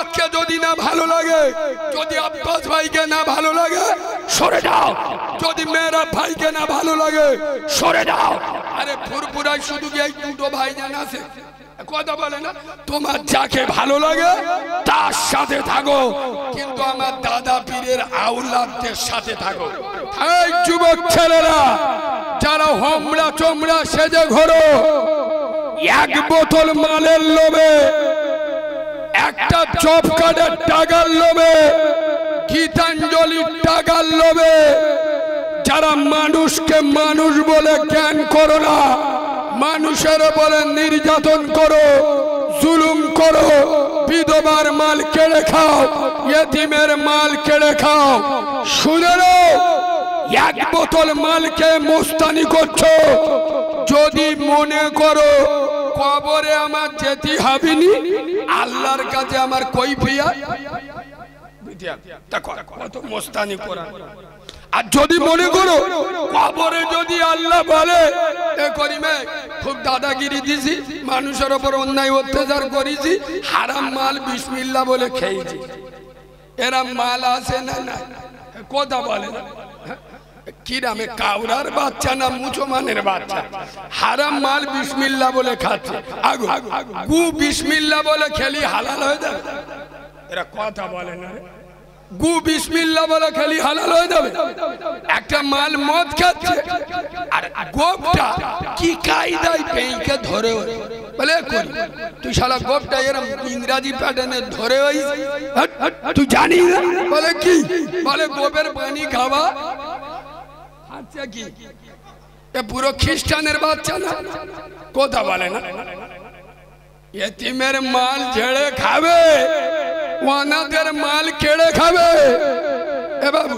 বাপকে যদি না ভালো লাগে, যদি আব্বাস ভাইকে না ভালো লাগে সরে যাও, যদি মেয়েরা ভাইকে না ভালো লাগে সরে যাও। আরে ফুরফুরায় শুধু কি এই দুটো ভাইজান আছে? কথা বলে না, তোমার যাকে ভালো লাগে তার সাথে থাকো, কিন্তু আমার দাদা পীরের আওলাদদের সাথে থাকো। এই যুবক ছেলেরা যারা হোমরা চোমরা সেজে ঘোরো, এক বোতল মালের লোভে, একটা জব কার্ডের টাকার লোভে, গীতাঞ্জলির টাকার লোভে যারা মানুষকে মানুষ বলে জ্ঞান করো না, মানুষের উপরে নির্যাতন করো, জুলুম করো, বিধবার মাল কেড়ে খাও, ইয়েতিমের মাল কেড়ে খাও, শুনে নাও এক বোতল মালকে মোস্তানি করছো। যদি মনে করো কবরে আমার যেতে হবেনি, আল্লাহর কাছে আমার কৈফিয়ত কত মোস্তানি করা। আর যদি মনে করো কবরে যদি আল্লাহ বলে এ করিমে খুব দাদাগিরি দিছি, মানুষের উপর অন্যায় অত্যাচার করেছি, হারাম মাল বিসমিল্লাহ বলে খেয়েছি, এরা মাল আছে না? না, কথা বলে না। কিরামে কাউরার বাচ্চা না মুসলমানের বাচ্চা হারাম মাল বিসমিল্লাহ বলে খাচ্ছে, আগু গু বিসমিল্লাহ বলে খেলি হালাল হয়ে যাবে? এরা কথা বলে না। গু বিসমিল্লাহ বলে খেলি হালাল হয়ে যাবে? একটা মাল মদ খাচ্ছে আর গোপটা কি কায়দায় পেইকে ধরে বলে করি, তুই শালা গোপটা এরম ইংরাজি প্যাটার্নে ধরে ওই তুই জানি না? বলে কি? বলে গোপের পানি খাওয়া। আচ্ছা কি এ পুরো খ্রিস্টানের বাচ্চা না? কথা বলে না। ইতিমের মাল ঝেড়ে খাবে, ওনাদের মাল কেড়ে খাবে। এ বাবু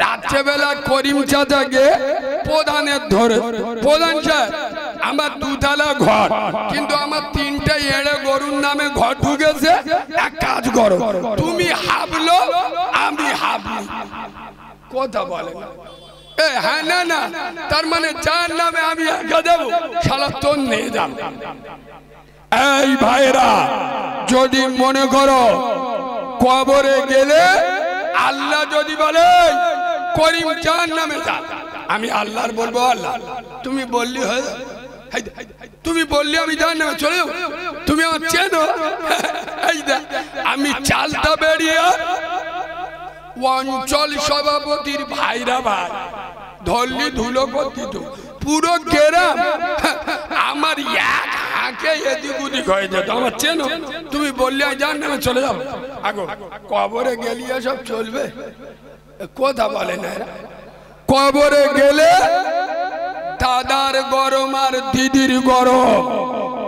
রাত্রেবেলা করিম চাচাকে প্রধানের ধরে, প্রধান সাহেব আমার দুতলা ঘর, কিন্তু আমার তিনটে এড়ে গরুর নামে ঘর ঢুকেছে, এক কাজ করো তুমি হাবলো আমি হাবলি। কথা বলে না। হ্যাঁ না না, তার মানে যার নামে আমি একা দেবো শালা তোর নিয়ে যাব। এই ভাইরা যদি মনে করো কবরে গেলে আল্লাহ যদি বলে করিম যার নামে যা, আমি আল্লাহর বলবো আল্লাহ তুমি বললি হয়ে যাবে, তুমি বললি আমি যার নামে চলে যাবো, তুমি আমার চেনো? এই দেখ আমি চালটা বেরিয়ে অঞ্চল সভাপতির ভাইরা ভাই ধরলি ধুলো করত, পুরো গ্রাম আমার এক হাঁকে এদিক ওদিক হয়ে যেত, আমার চেনো? তুমি বললে যার নামে চলে যাবো। আগো কবরে গেলিয়ে সব চলবে? কথা বলে না। কবরে গেলে দাদার গরম আর দিদির গরম,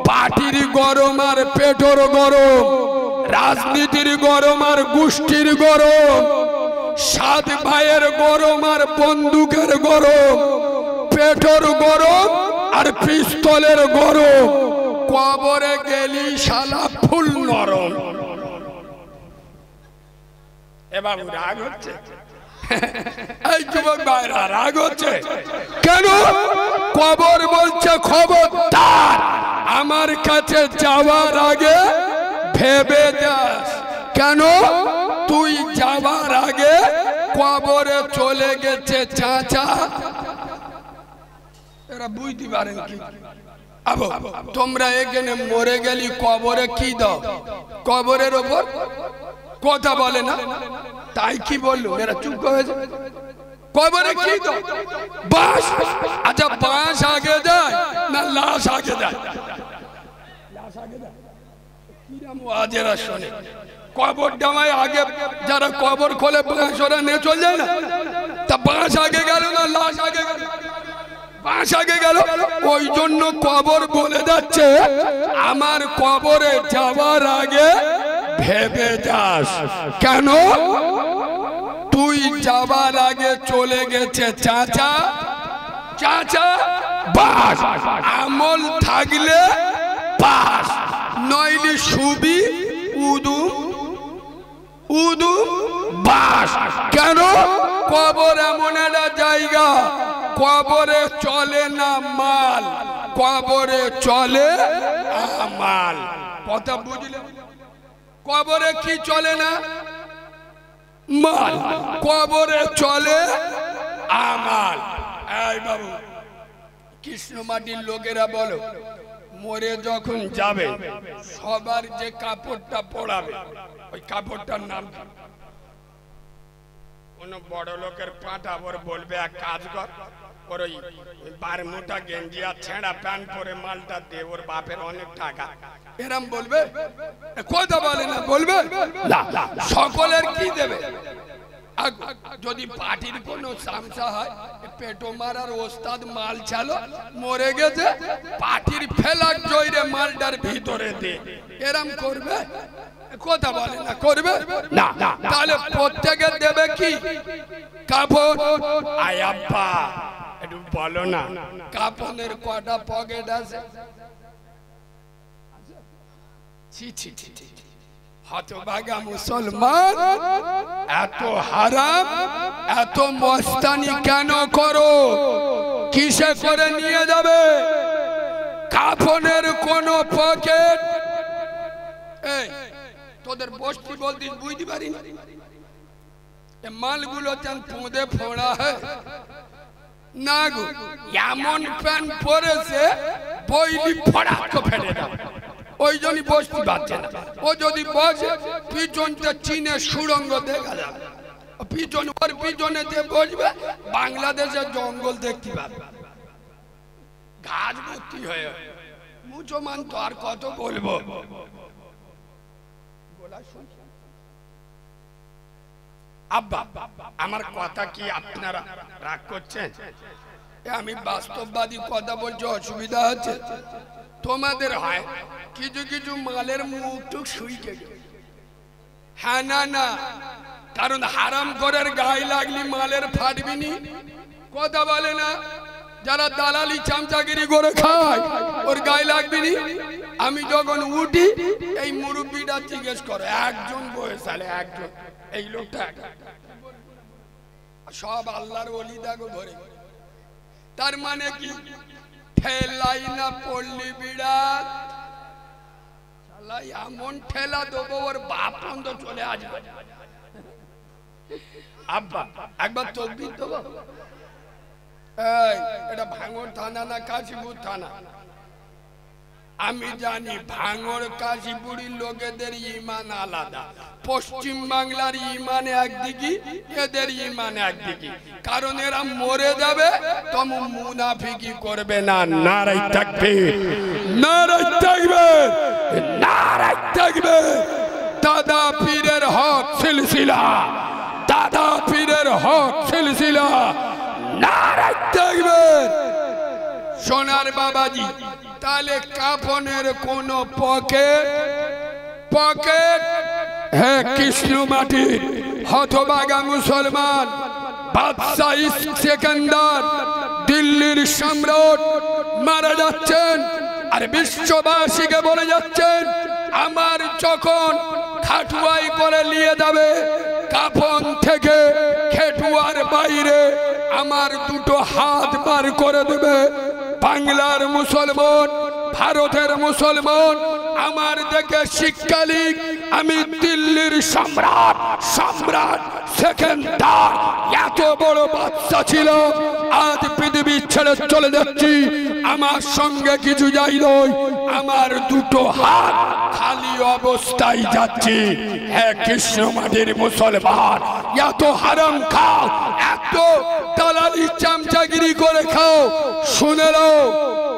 পার্টির গরম আর পেটোর গরম, রাজনীতির গরম আর গোষ্ঠীর গরম, সাত ভাইয়ের গরম আর বন্দুকের গরম, পেটোর গরম আর পিস্তলের গরম। কবরে গেলি শালা ফুল নরম। এবার রাগ হচ্ছে? এই যুবক ভাইরা রাগ হচ্ছে কেন? কবর বলছে খবরদার আমার কাছে যাওয়ার আগে ভেবে যাস। কেন? তুই যাওয়ার আগে কবরে চলে গেছে চাচা। এরা বুঝতে পারেন কি? আবো তোমরা এখানে মরে গেলি কবরে কি দাও? কবরের ওপর কথা বলে না, তাই কি বললো? এরা চুপ হয়েছে। কবরে কি দাও? বাঁশ। আচ্ছা বাঁশ আগে যায় না লাশ আগে যায়? লাশ আগে যায়। কিরাম ওয়াজেরা শোনে কবর ডামায় আগে যারা কবর খোলে বাঁশ ওরা নিয়ে চলে যায় না? তা বাঁশ আগে গেল না লাশ আগে গেল? বাঁশ আগে গেল। ওই জন্য কবর বলে যাচ্ছে আমার কবরে যাওয়ার আগে ভেবে যাস। কেন? তুই যাবার আগে চলে গেছে চাচা, চাচা বাস, আমল থাকলে বাস, নইলে সুবি উদু উদু বাস। কেন? কবর এমন একটা জায়গা, কবরে চলে না মাল, কবরে চলে আমাল। কথা বুঝলে? কবরে কি চলে না? মাল। কবরে চলে আমাল। এই বাবু, কৃষ্ণমাটির লোকেরা বলো, মরে যখন যাবে সবার যে কাপড়টা পরাবে ওই কাপড়টার নাম কি? কোন বড় লোকের পাঁটা ওর বলবে এক কাজ কর, ওর ওই বারমুটা গেঞ্জি আর ছেঁড়া প্যান্ট পরে মালটা দে, ওর বাপের অনেক টাকা, এরম বলবে? কথা বলে না, বলবে না। সকলের কি দেবে? যদি পার্টির কোনো সামসা হয়, পেটো মারার ওস্তাদ মাল চালো, মরে গেছে, পার্টির ফেলার জয়রে মালটার ভিতরে দে, এরম করবে? কথা বলে না, করবে না। তাহলে প্রত্যেকে দেবে কি? কাপড়। আয় আব্বা একটু বলো না, কাপড়ের কটা পকেট আছে? ছি ছি ছি ছি, হতভাগা মুসলমান, এত হারাম, এত মস্তানি কেন করো? কিসে করে নিয়ে যাবে? কাফনের কোন পকেট? এই তোদের বস্তি বলতিস বুঝতে পারি না, মালগুলো চান পুঁদে ফোড়া হয় না গো। এমন প্যান্ট পরেছে বইলি ফোড়া তো ফেলে দাও, ওই জন্যই বসতে পারছে না। ও যদি বসে পিছনটা চীনের সুড়ঙ্গ দেখা যাবে, পিছন ওর পিছনে যে বসবে বাংলাদেশের জঙ্গল দেখতে পাবে, ঘাস ভর্তি হয়ে। মুসলমান তো আর কত বলবো? আব্বা আমার কথা কি আপনারা রাগ করছেন? আমি বাস্তববাদী কথা বলছি, অসুবিধা হচ্ছে তোমাদের? হয় কিছু কিছু মালের মুখ টুক শুইকে। হ্যাঁ না না, কারণ হারাম করার গায়ে লাগলি মালের ফাটবি নি। কথা বলে না, যারা দালালি চামচাগিরি করে খায় ওর গায়ে লাগবি নি। আমি যখন উঠি এই মুরব্বীটা জিজ্ঞেস করে, একজন বয়সালে একজন, এই লোকটা সব আল্লাহর ওলি দেখো ধরে। তার মানে কি? ঠেলাই না পড়লি বিড়াল, এমন ঠেলা দেবো ওর বাপ বন্ধ চলে আসবে। আব্বা একবার তকবীর দেবো। এই এটা ভাঙড় থানা না কাশীপুর থানা? আমি জানি ভাঙড় কাশীপুরের লোকেদের ইমান আলাদা, পশ্চিম বাংলার ইমান একদিকে, এদের ইমান একদিকে। কারণ এরা মরে যাবে তখন মুনাফিকি করবে না। নারাই তাকবীর, নারাই তাকবীর, নারাই তাকবীর। দাদা পীরের হক সিলসিলা, দাদা পীরের হক সিলসিলা, নারাই তাকবীর। সোনার বাবাজি, তাহলে কাফনের কোন পকেট? পকেট হ্যাঁ কৃষ্ণ মাটির হতভাগা মুসলমান বাদশাহ সেকেন্দার দিল্লির সম্রাট মারা যাচ্ছেন, আর বিশ্ববাসীকে বলে যাচ্ছেন, আমার যখন খাটুয়াই করে নিয়ে যাবে, কাফন থেকে খেটুয়ার বাইরে আমার দুটো হাত বার করে দেবে। বাংলার মুসলমান, ভারতের মুসলমান, আমার দেখে শিক্ষা লিখ। আমি দিল্লির সম্রাট, সম্রাট সেকেন্দার এত বড় বাদশা ছিল, আজ পৃথিবী ছেড়ে চলে যাচ্ছি, আমার সঙ্গে কিছু যাই নয়, আমার দুটো হাত খালি অবস্থায় যাচ্ছি। হ্যাঁ কৃষ্ণ মাটির মুসলমান, এত হারাম খাও, এত দালালি চামচাগিরি করে খাও, শুনে নাও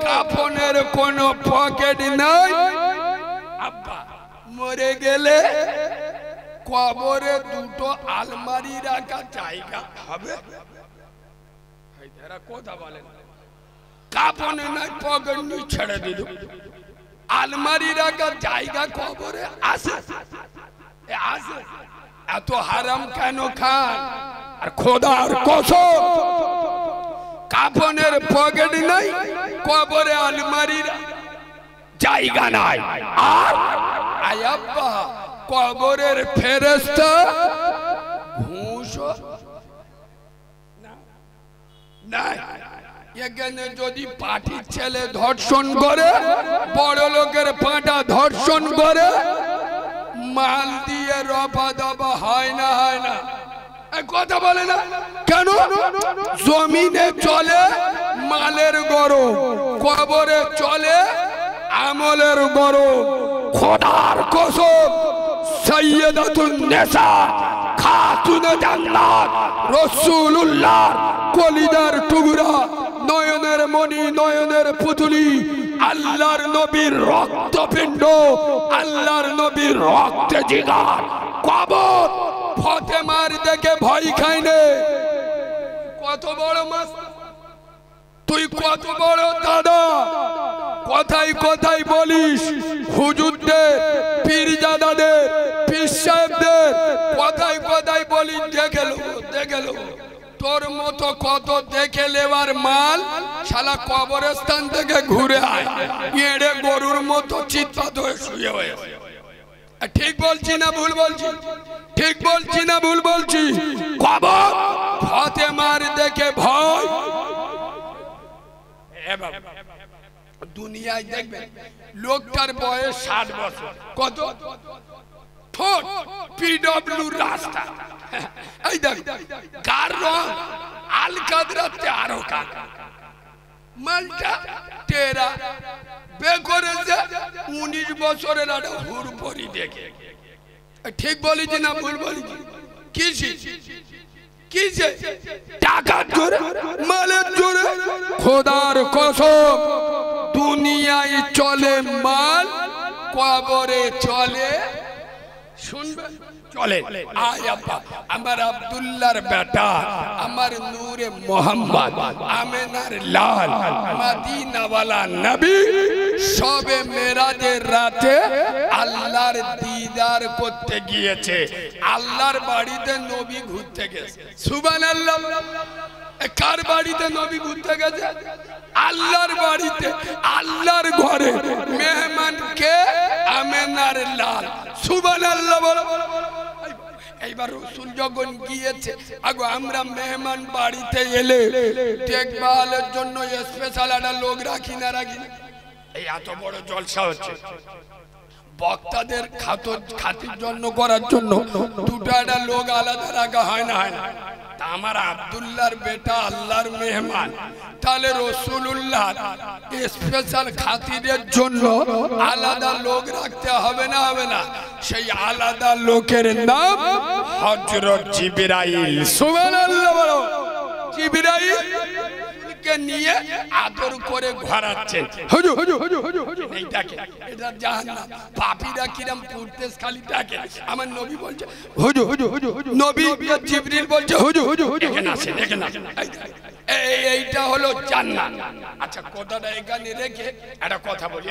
কাফনের কোন পকেট নাই। আব্বা মরে গেলে কবরে দুটো আলমারি রাখা জায়গা হবে? কথা বলেন, কাফনে নাই পকেট নিয়ে ছেড়ে দিল, আলমারি রাখা জায়গা কবরে আছে? আছে। এত হারাম কেন খান? আর খোদার কসম, কাফনের পকেট নাই, কবরে আলমারির জায়গা নাই। আর আয়াব্বা কবরের ফেরেশতা ঘুষ নাই। এখানে যদি পাটির ছেলে ধর্ষণ করে, বড় লোকের পাটা ধর্ষণ করে, মাল দিয়ে রফা দফা হয় না কথা বলে না কেন? জমিনে চলে মালের গরম, কবরে চলে আমলের গরম। খোদার কসম, সাইয়্যিদাতুন নিসা খাতুনে জান্নাত রাসূলুল্লাহ কলিজার টুকরা, নয়নের মণি, নয়নের পুতুলি, আল্লাহর নবীর রক্তপিণ্ড, আল্লাহর নবীর রক্তে জিগার কবর ফাতেমার দেখে ভয় খাইনে। কত বড় মাস তুই, কত বড় দাদা, কথাই কথাই বলিস হুজুরদের, পীরজাদাদের, পীর সাহেবদের কথাই কথাই বলিস দেখে লো। তোর মতো কত দেখে লেবার মাল শালা কবরস্থান থেকে ঘুরে আয়, এড়ে গরুর মতো চিৎপাত হয়ে শুয়ে হয়েছে। ঠিক বলছি না ভুল বলছি? ঠিক বলছি না ভুল বলছি? কবর ফাতেমার দেখে ভয়। দুনিয়ায় দেখবেন লোকটার বয়স 60 বছর, কত ঠোঁট পিডব্লিউ রাস্তা, এই দেখ কার রং আল কাদরাতে আরো কাক, মালটা টেরা বে করেছে 19 বছরের একটা হুড়পড়ি দেখে। ঠিক বলেছি না ভুল বলেছি? কিসে টাকার জোরে, মালের জোরে? খোদার কসম, দুনিয়ায় চলে মাল, কবরে চলে, শুনবেন চলে আমার আব্দুল্লাহর বেটা, আমার নূরে মোহাম্মদ, আমেনার লাল, মদিনাওয়ালা নবী সবে মেরাজের রাতে আল্লাহর দিদার করতে গিয়েছে। আল্লাহর বাড়িতে নবী ঘুরতে গেছে। সুবহানাল্লাহ। কার বাড়িতে নবী ঘুরতে গেছে? আল্লাহর বাড়িতে, আল্লাহর ঘরে। মেহমানকে আমেনার লাল। সুবহানাল্লাহ বলো। এইবার রাসূল যখন গিয়েছে, আগো আমরা মেহমান বাড়িতে এলে দেখভালের জন্য স্পেশাল একটা লোক রাখি না? এই এত বড় জলসা হচ্ছে, বক্তাদের খাতির জন্য করার জন্য দুটো একটা লোক আলাদা রাখা হয় না? তা আমার আব্দুল্লাহর বেটা আল্লাহর মেহমান, তাহলে রাসূলুল্লাহ স্পেশাল খাতিরের জন্য আলাদা লোক রাখতে হবে না? সেই আলাদা লোকের নাম হযরত জিবরাইল। সুবহানাল্লাহ বলো। জিবরাইল কে নিয়ে আদর করে ঘোরাচ্ছেন। হুজুর এই দেখেন, এটা জাহান্নাম। পাপীরা কিরম পুরতেস খালি দেখে। আমার নবী বলছে হুজুর, নবী জিবরিল বলছে হুজুর এখানে আসেন, এখানে আসেন। এইটা হলো জান্নাত। আচ্ছা, কথাটা এখানে রেখে একটা কথা বলি।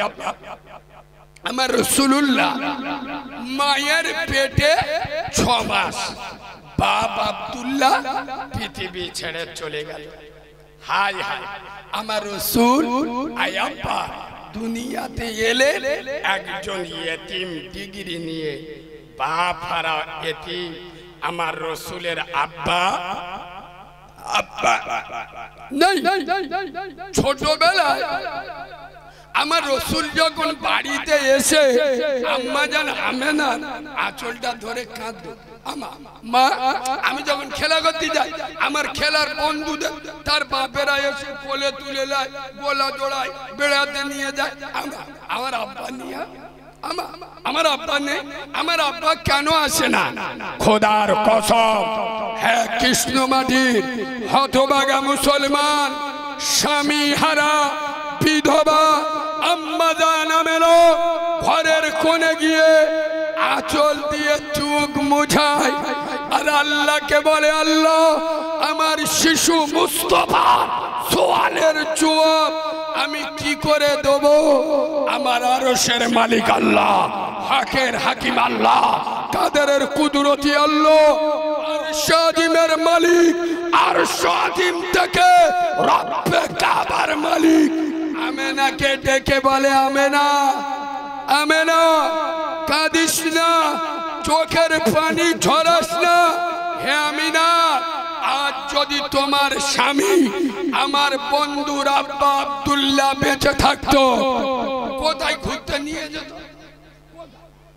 আমার রাসূলুল্লাহ মায়ের পেটে 6 মাস, বাপ আব্দুল্লাহ পৃথিবী ছেড়ে চলে গেল। হায় হায়, আমার রাসূল আয়াপ্পা দুনিয়াতে এলে একজন ইয়েতিম ডিগ্রি নিয়ে, বাপ হারা ইয়েতিম। আমার রাসূলের আব্বা নাই। ছোটবেলায় আমার রাসূল যখন বাড়িতে এসে আম্মা জান আমেনা আঁচলটা ধরে কাঁদতো। মা, আমি যখন খেলা করতে যাই, আমার খেলার বন্ধুদের তার বাপেরা এসে কোলে তুলে নেয়, গোলা জোড়ায়, বেড়াতে নিয়ে যায়। আমার আব্বা নিয়ে, আমার আব্বা নেই। আমার আব্বা কেন আসে না? খোদার কসম, হ্যাঁ কৃষ্ণ মাটির হতভাগা মুসলমান, স্বামী হারা বিধবা আম্মা জান আমেনা ঘরের কোণে গিয়ে আঁচল দিয়ে চোখ মুছায় আর আল্লাহকে বলে, আল্লাহ আমার শিশু মুস্তাফা সোয়ালের জবাব আমি কি করে দেব? আমার আরশের মালিক আল্লাহ, হাকের হাকিম আল্লাহ, কাদেরের কুদরতি আল্লাহ, আরশ আজিমের মালিক, আরশ আজিম থেকে রব্বে কাবার মালিক আমেনাকে ডেকে বলে, আমেনা আমেনা কাঁদিস না, চোখের পানি ঝরাস না। হে আমিনা, আজ যদি তোমার স্বামী আমার বন্ধুর আব্বা আব্দুল্লাহ বেঁচে থাকতো, কোথায় ঘুরতে নিয়ে যেত?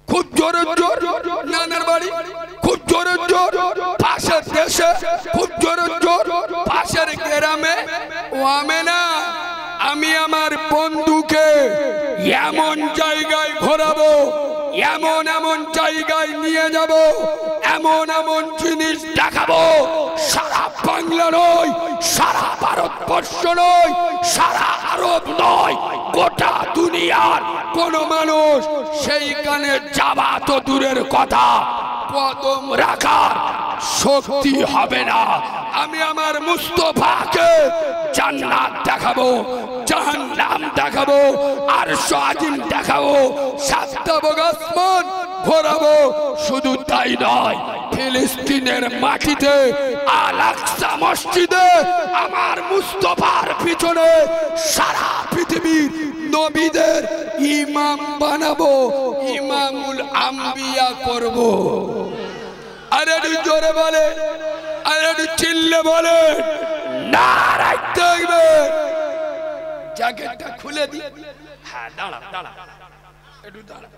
খুব জোরে জোর, নানার বাড়ি খুব জোরে জোর, পাশের দেশে খুব জোরে জোর, পাশের গ্রামে ও আমি না, আমি আমার বন্ধুকে এমন জায়গায় ঘোরাবো, এমন এমন জায়গায় নিয়ে যাব, এমন এমন জিনিস দেখাবো, সারা বাংলা নয়, সারা ভারতবর্ষ নয়, সারা আরব নয়, গোটা দুনিয়ার কোন মানুষ সেইখানে যাওয়া তো দূরের কথা, কদম রাখার শক্তি হবে না। আমি আমার মুস্তাফাকে জান্নাত দেখাবো, জাহান্নাম দেখাবো, আর আজিম দেখাবো, সাতটা আসমান ঘোরাবো। শুধু তাই নয়, ফিলিস্তিনের মাটিতে আল আকসা মসজিদে আমার মুস্তাফার পিছনে সারা পৃথিবীর নবীদের ইমাম বানাবো, ইমামুল আম্বিয়া করব। আরে জোরে বলে, আরে চিল্লে বলে, নারায় তাকবীর। জ্যাকেটটা খুলে দি। হ্যাঁ দাঁড়া দাঁড়া, একটু দাঁড়া।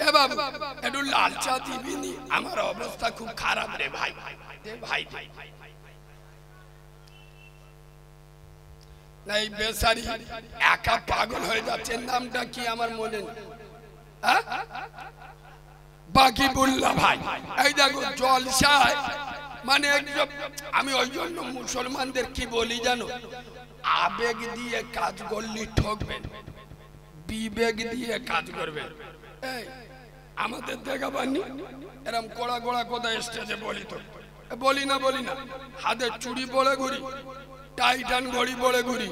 এ বাবু একটু লাল চা দিবি নি, আমার অবস্থা খুব খারাপ রে ভাই। ভাই নাই বেচারি একা পাগল হয়ে যাচ্ছে, নামটা কি আমার মনে নেই, বাকিবুল্লাহ ভাই। এই দেখো জলসায়, মানে আমি ওই জন্য মুসলমানদের কি বলি জানো, আবেগ দিয়ে কাজ করলে ঠকবেন, বিবেক দিয়ে কাজ করবেন। এই আমাদের দেখা পাননি এরম কোড়া গোড়া কথা স্টেজে বলি তো, বলি না হাতে চুড়ি পরে ঘুরি, টাইটান ঘড়ি পরে ঘুরি,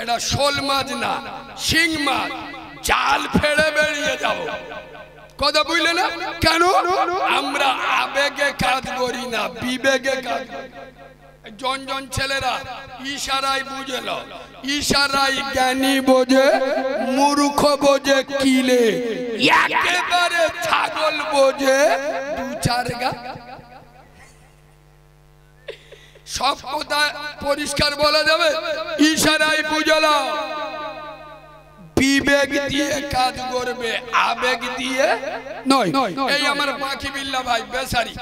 এটা শোল মাছ না শিং মাছ, জাল ফেড়ে বেরিয়ে যাব। কথা বুঝলে না কেন? আমরা আবেগে কাজ করি না, বিবেকে কাজ করি। জন ছেলেরা ইশারায় বুঝেল, ইশারায় জ্ঞানী বোঝে, মূর্খ বোঝে কিলে, একেবারে ছাগল বোঝে দু চার গা। সব কথা পরিষ্কার বলা যাবে, ইশারায় বুঝল, বিবেক দিয়ে কাজ করবে, আবেগ দিয়ে নয়। এই আমার বাকিবিল্লাহ ভাই বেচারি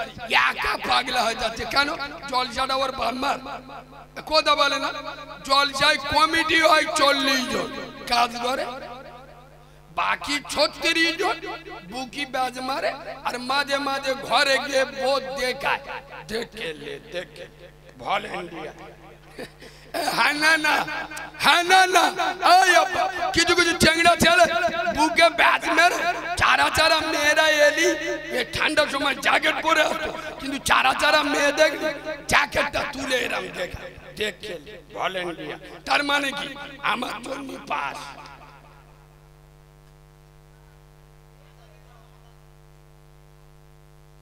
একা পাগলা হয়ে যাচ্ছে কেন? জলসাটা ওর বাম্মার কথা বলে না, জলসায় কমিটি হয় 40 জন কাজ করে, বাকি 36 জন বুকি বাজ মারে, আর মাঝে মাঝে ঘরে গিয়ে বোধ দেখায়, দেখে ভলেন্টিয়ার। হ্যাঁ না, কিছু কিছু চেংড়া ছেলে বুকে ব্যাচ মেরে চারা মেয়েরা এলি, ঠান্ডার সময় জ্যাকেট পরে আসতো, কিন্তু চারা মেয়ে দেখলে জ্যাকেটটা তুলে এরম দেখে ভলেন্টিয়ার। তার মানে কি আমার জন্য পাস।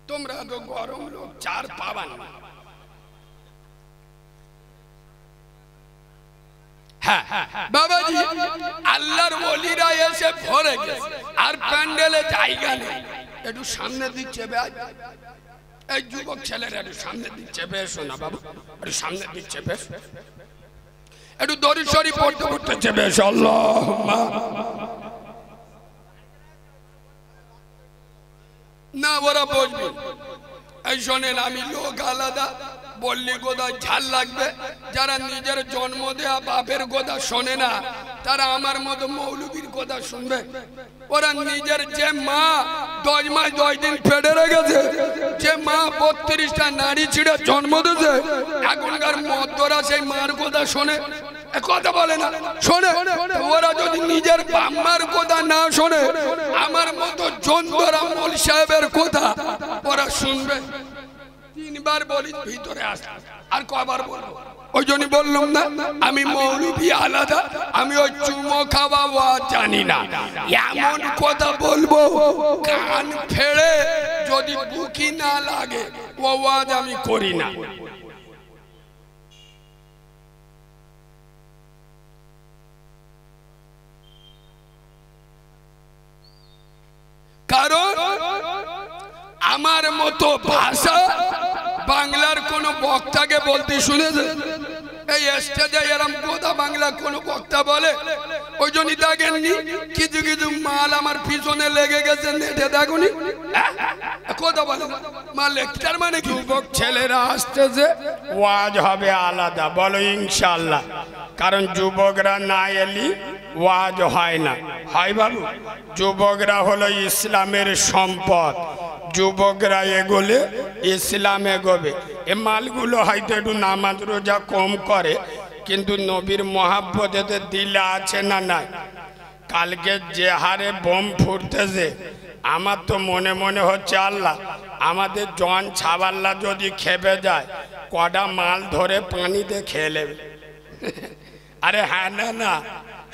তোমরা তো গরম লোক, চার পাবা না। বাবাজি আল্লাহর ওলিরা এসে ভরে গেছে, আর প্যান্ডেলে জায়গা নেই। একটু সামনের দিক চেপে আয়, এই যুবক ছেলেরা একটু সামনের দিক চেপে এসো না বাবু, একটু সামনের দিক চেপে এসো, একটু দড়ি সরি পড়তে পড়তে চেপে এসো। আল্লাহুম্মা না, ওরা বসবে। এই শোনেন, আমি লোক আলাদা বললি গোদায় ঝাল লাগবে। যারা নিজের জন্ম দেয়া বাপের কথা শোনে না, তারা আমার মতো মৌলবীর কথা শুনবে। ওরা নিজের যে মা 10 মাস 10 দিন পেটে রেখেছে, যে মা 32টা নারী ছিঁড়ে জন্ম দিয়েছে, এখনকার মদ্যরা সেই মার কথা শোনে, কথা বলে না, শোনে। ওরা যদি নিজের বাম্মার কথা না শোনে, আমার মতো জন্দরা মল সাহেবের কথা ওরা শুনবে। 3 বার বলি ভিতরে আস, আর কবার বলবো? ওই জন্য বললাম না, আমি মৌলবী আলাদা, আমি ওই চুমো খাওয়া ওয়াজ জানি না। এমন কথা বলবো কান ফেড়ে যদি বুকি না লাগে, ও ওয়াজ আমি করি না। কারণ আমার মতো ভাষা বাংলার কোন বক্তাকে বলতে শুনেছে? এই স্টেজে এরম কথা বাংলা কোন বক্তা বলে? ওই জন্য দেখেননি কিছু কিছু মা মাল আমার পিছনে লেগে গেছে নেটে দেখুনি কথা বলে মা লেকচার মানে কি যুবক ছেলেরা আসতেছে ওয়াজ হবে আলাদা বলো ইনশাআল্লাহ কারণ যুবকরা না এলি ওয়াজ হয় না হয় বাবু যুবকরা হলো ইসলামের সম্পদ যুবকরা এগোলে ইসলাম এগোবে এ মালগুলো হয়তো একটু নামাজ রোজা কম করে কিন্তু নবীর মহাব্বতে দিলে আছে না নাই কালকে যে হারে বোম ফুটতেছে আমার তো মনে মনে হচ্ছে আল্লাহ আমাদের জন ছাবাল্লা যদি খেপে যায় কটা মাল ধরে পানিতে খেয়ে নেবে আরে হ্যাঁ না না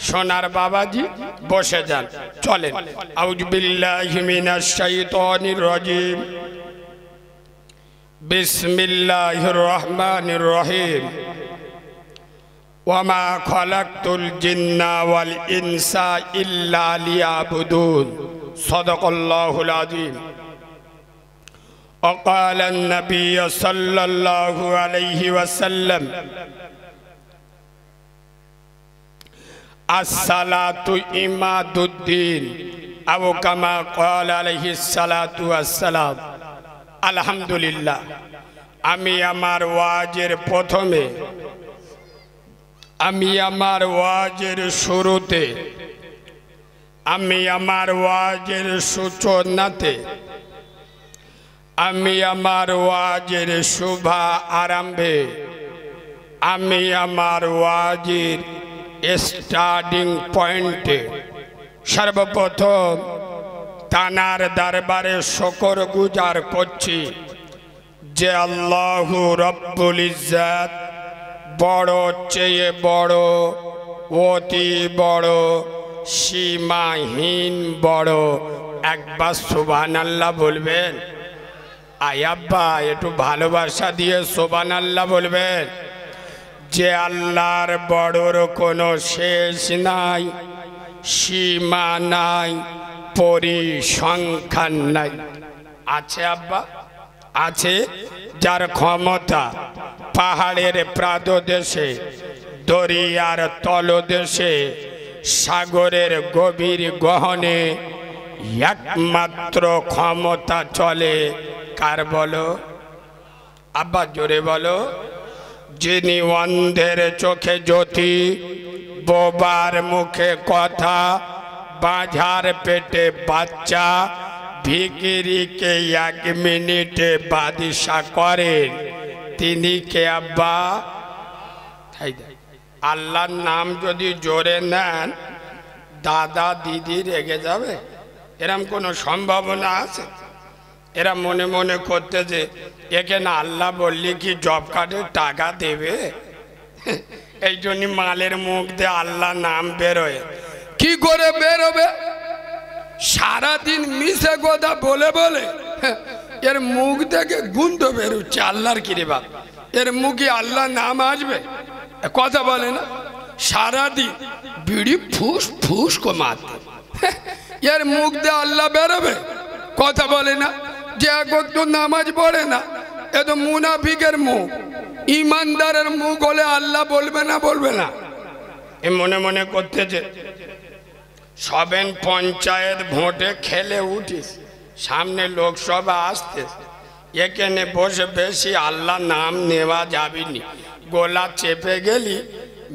সোনার বাবাজি বসে যান চলেন আউযু বিল্লাহি মিনাশ শাইতানির রাজিম বিসমিল্লাহির রহমানির রহিম ওয়ামা খালাকতুল জিন্না ওয়াল ইনসা ইল্লা লিয়াবুদুন সাদাকাল্লাহুল আযীম وقال النبي صلى الله عليه وسلم الصلاة إماد الدين أو كما قال عليه الصلاة والسلام الحمد لله আমি আমার ওয়াজের প্রথমে আমি আমার ওয়াজের শুরুতে আমি আমার ওয়াজের সূচনাতে আমি আমার ওয়াজের শুভা আরম্ভে আমি আমার ওয়াজের স্টার্টিং পয়েন্টে সর্বপ্রথম তানার দরবারে শুকর গুজার করছি যে আল্লাহু রব্বুল ইজ্জত বড় চেয়ে বড় অতি বড় সীমাহীন বড় একবার সুবহানাল্লাহ বলবেন আয়াব্বা একটু ভালোবাসা দিয়ে সুবহানাল্লাহ বলবেন যে আল্লাহর বড়র কোনো শেষ নাই সীমা নাই পরিসংখ্যান নাই আছে আব্বা আছে যার ক্ষমতা পাহাড়ের প্রাদদেশে দরিয়ার তলদেশে সাগরের গভীর গহনে একমাত্র ক্ষমতা চলে কার বলো আব্বা জোরে বলো যিনি অন্ধের চোখে জ্যোতি বোবার মুখে কথা বাঁঝার পেটে বাচ্চা ভিখিরিকে 1 মিনিটে বাদশা করেন তিনি কে আব্বা আল্লাহর নাম যদি জোরে নেন দাদা দিদি রেগে যাবে এরম কোনো সম্ভাবনা আছে এরা মনে মনে করতে যে একে না আল্লাহ বললি কি জব কার্ডের টাকা দেবে এই জন্য মালের মুখ দিয়ে আল্লাহ নাম বেরোয় কি করে বেরোবে সারাদিন মিশে কথা বলে বলে এর মুখ থেকে গুন্দ বেরোচ্ছে আল্লাহর কিরে বাপ এর মুখে আল্লাহ নাম আসবে কথা বলে না সারাদিন বিড়ি ফুস ফুস কো মারতে এর মুখ দিয়ে আল্লাহ বেরোবে কথা বলে না যে একটু নামাজ পড়ে না এ তো মুনাফিকের মুখ ইমানদারের মুখ হলে আল্লাহ বলবে না বলবে না এ মনে মনে করতেছে সবেন পঞ্চায়েত ভোটে খেলে উঠিস সামনে লোকসভা আসতে এখানে বসে বেশি আল্লাহ নাম নেওয়া যাবেনি গোলা চেপে গেলি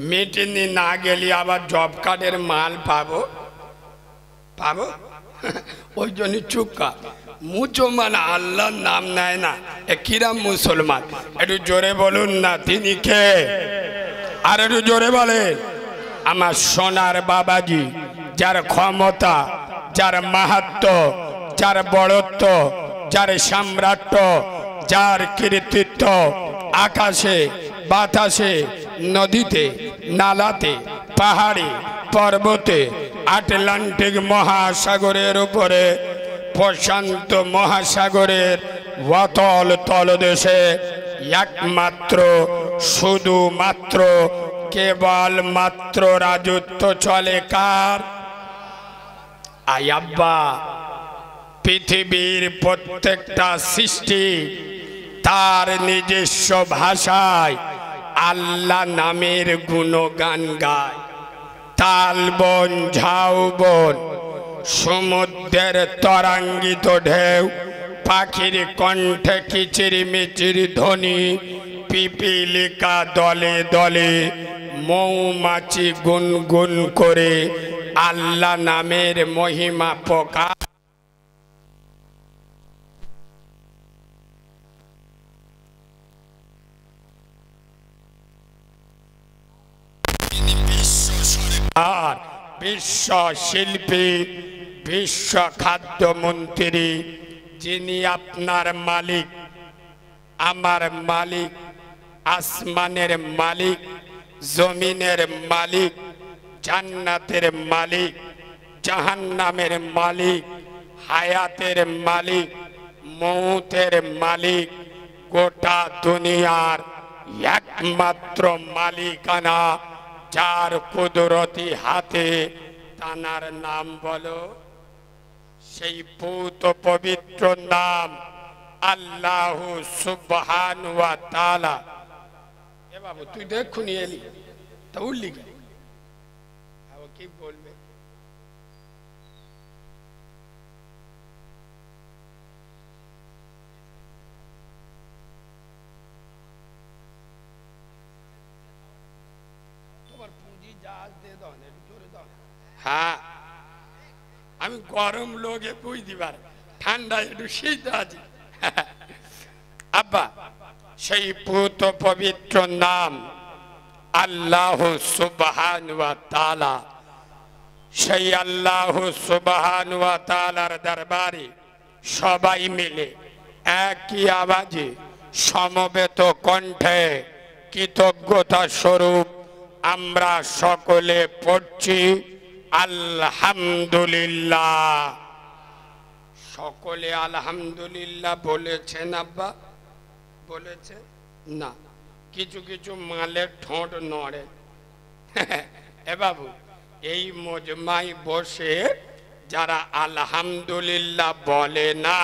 মিটিনি না গেলি আবার জব কার্ডের মাল পাবো পাবো ওই জন্য চুপকা মুসলমান আল্লাহর নাম নেয় না এ কিরাম মুসলমান একটু জোরে বলুন না তিনি কে আর একটু জোরে বলেন আমার সোনার বাবাজি যার ক্ষমতা যার মাহাত্ম্য যার বড়ত্ব যার সম্রাট্য যার কৃতিত্ব আকাশে বাতাসে নদীতে নালাতে পাহাড়ে পর্বতে আটলান্টিক মহাসাগরের উপরে প্রশান্ত মহাসাগরের অতল তলদেশে একমাত্র শুধুমাত্র কেবলমাত্র রাজত্ব চলে কার আয়াব্বা পৃথিবীর প্রত্যেকটা সৃষ্টি তার নিজস্ব ভাষায় আল্লাহ নামের গুণগান গায় তাল বন ঝাউ বন সমুদ্রের তরাঙ্গিত ঢেউ, পাখির কণ্ঠে কিচিরি মিচির ধ্বনি, পিপিলিকা দলে দলে, মৌমাছি গুনগুন করে আল্লাহ নামের মহিমা প্রকাশ। আর বিশ্ব শিল্পী, বিশ্ব খাদ্যমন্ত্রী, যিনি আপনার মালিক, আমার মালিক, আসমানের মালিক, জমিনের মালিক, জান্নাতের মালিক, জাহান্নামের মালিক, হায়াতের মালিক, মৌতের মালিক, গোটা দুনিয়ার একমাত্র মালিকানা যার কুদরতি হাতে, তার নাম বলো। সেই পুত পবিত্র নাম আল্লাহ সুবহানাহু ওয়া তাআলা। এ বাবু তুই দেখুনি এলি তা উল্লি কি বলবে? হ্যাঁ, আমি গরম লোকে বুঝ দিবার, ঠান্ডা একটু শীত আছে। আব্বা, সেই পুত পবিত্র নাম আল্লাহ সুবহানাহু ওয়া তাআলা। সেই আল্লাহ সুবহানাহু ওয়া তাআলার দরবারে সবাই মিলে একই আওয়াজে সমবেত কণ্ঠে কৃতজ্ঞতা স্বরূপ আমরা সকলে পড়ছি আলহামদুলিল্লাহ। সকলে আলহামদুলিল্লাহ বলেছেন আব্বা? বলেছে না, কিছু কিছু মালের ঠোঁট নড়ে। এ বাবু, এই মজমায় বসে যারা আলহামদুলিল্লাহ বলে না,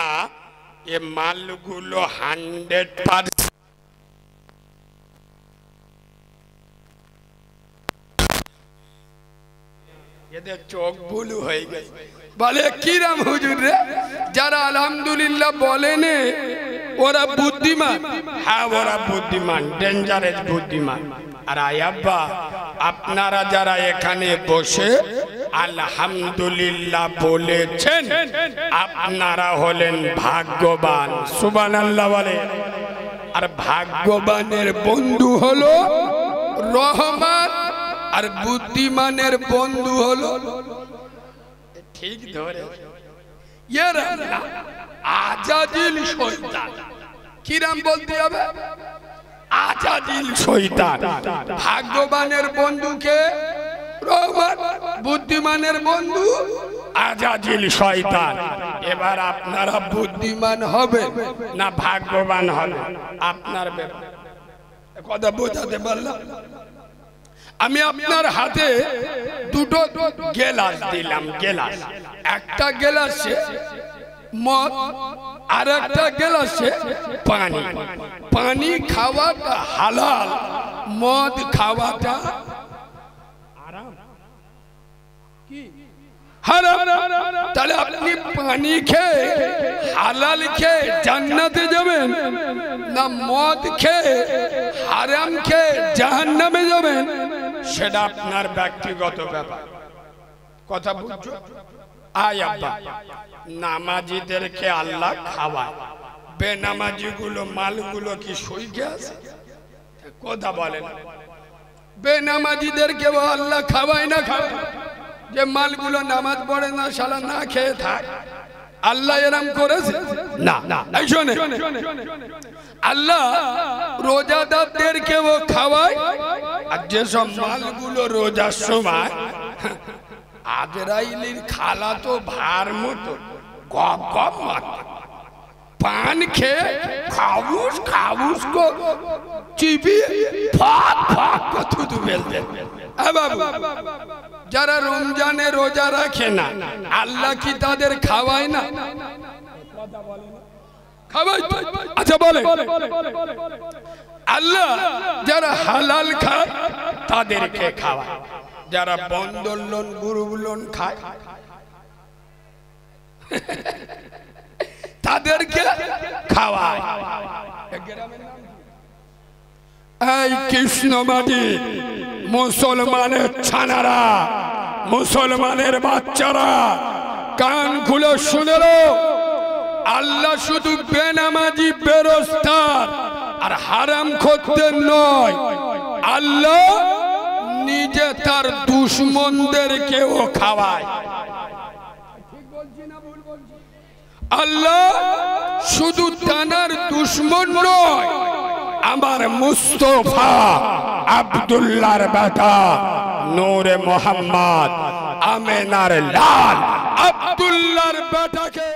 এ মালগুলো 100% এদের চোখ বুলু হয়ে গেছে। বলে কিরাম হুজুর রে, যারা আলহামদুলিল্লাহ বলেনে ওরা বুদ্ধিমান? হ্যাঁ, ওরা বুদ্ধিমান, ডেঞ্জারাস বুদ্ধিমান। আর আয়াব্বা, আপনারা যারা এখানে বসে আলহামদুলিল্লাহ বলেছেন, আপনারা হলেন ভাগ্যবান। সুবহানাল্লাহ বলে। আর ভাগ্যবানের বন্ধু হলো রহমান, আর বুদ্ধিমানের বন্ধু হলো ঠিক ধরে আজাজিল শয়তান। কিরাম বলতে হবে? আজাজিল শয়তান। ভাগ্যবানের বন্ধুকে রহমান, বুদ্ধিমানের বন্ধু আজাজিল শয়তান। এবার আপনারা বুদ্ধিমান হবে না ভাগ্যবান হবে আপনার ব্যাপার। কথা বোঝাতে পারলাম? আমি আপনার হাতে দুটো গেলাস দিলাম, গেলাস। একটা গেলাসে মদ, আর একটা গেলাসে পানি। পানি খাওয়াটা হালাল, মদ খাওয়াটা হারাম। তাহলে আপনি পানি খেয়ে হালাল খেয়ে জান্নাতে যাবেন, না মদ খেয়ে হারাম খেয়ে জাহান্নামে যাবেন? সেটা আপনার ব্যক্তিগত ব্যাপার। কথা বুঝছো? আয় আব্বা, নামাজিদেরকে আল্লাহ খাওয়ায়, বেনামাজি গুলো মালগুলো কি সইকে আছে? কথা বলেন। বেনামাজিদেরকে আল্লাহ খাওয়ায় না খাওয়ায়? যে মালগুলো নামাজ পড়ে না, শালা না খেয়ে থাক, আল্লাহ এরম করেছে? না না, এই শোনে, আল্লাহ রোজাদারদেরকে ও খাওয়ায়, আর যেসব মালগুলো রোজার সময় আজরাইলের খালা তো ভার মতো গপ গপ মারত, পান খেয়ে খাবুস খাবুস কো চিবিয়ে ফাক ফাক কো থুতু ফেলতে। যারা রমজানে রোজা রাখে না, আল্লাহ কি তাদের খাওয়ায় না? খাওয়ায়। আচ্ছা বলে, আল্লাহ যারা হালাল খায় তাদেরকে খাওয়ায়, যারা বন্ধন লোন গ্রুপ লোন খায় তাদেরকে খাওয়ায়। এই কৃষ্ণমাটি মুসলমানের ছানারা, মুসলমানের বাচ্চারা কান খুলে শুনে লো, আল্লাহ শুধু বেনামাজি বেরোজগার আর হারাম খোরদের নয়, আল্লাহ নিজে তার দুশমনদেরকেও খাওয়ায়। আল্লাহ শুধু তানার দুশমন নয়, আমার মুস্তফা আব্দুল্লাহর বেটা নূরে মোহাম্মদ আমেনার লাল আব্দুল্লাহর বেটাকে